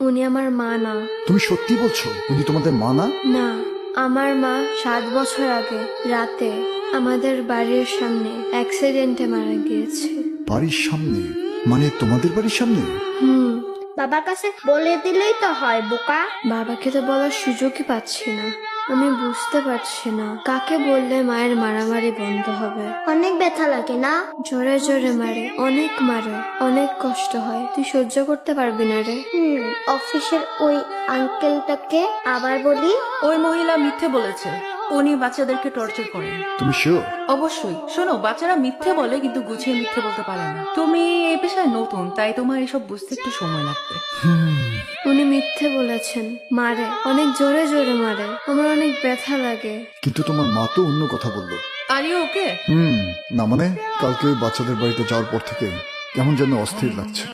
উনি আমার মা না। তুমি সত্যি বলছো উনি তোমাদের মা না? না, আমার মা 7 বছর আগে রাতে আমাদের বাড়ির সামনে অ্যাক্সিডেন্টে মারা গিয়েছে। বাড়ির সামনে? মানে তোমাদের বাড়ির সামনে? হুম। বাবার কাছে বলে দিলেই তো হয় বোকা। বাবাকে তো বলার সুযোগই পাচ্ছি না। আমি বুঝতে পারছি না কাকে বললে মায়ের মারামারি বন্ধ হবে। অনেক ব্যথা লাগে না? জোরে জোরে মারে, অনেক কষ্ট হয়। তুই সহ্য করতে পারবি না রে। অফিসের ওই আঙ্কেলটাকে আবার বলি। ওই মহিলা মিথ্যে বলেছে, উনি বাচ্চাদেরকে টর্চার করেন। তুমি শিওর? অবশ্যই। শোনো, বাচ্চারা মিথ্যে বলে কিন্তু গুছিয়ে মিথ্যে বলতে পারে না। তুমি এই পেশায় নতুন, তাই তোমার এসব বুঝতে একটু সময় লাগবে। উনি মিথ্যে বলেছেন, মারে, অনেক জোরে জোরে মারে। আমার অনেক ব্যথা লাগে। কিন্তু তোমার মা তো অন্য কথা বললো। Are you okay? না মানে কালকে ওই বাচ্চাদের বাড়িতে যাওয়ার পর থেকে কেমন যেন অস্থির লাগছে।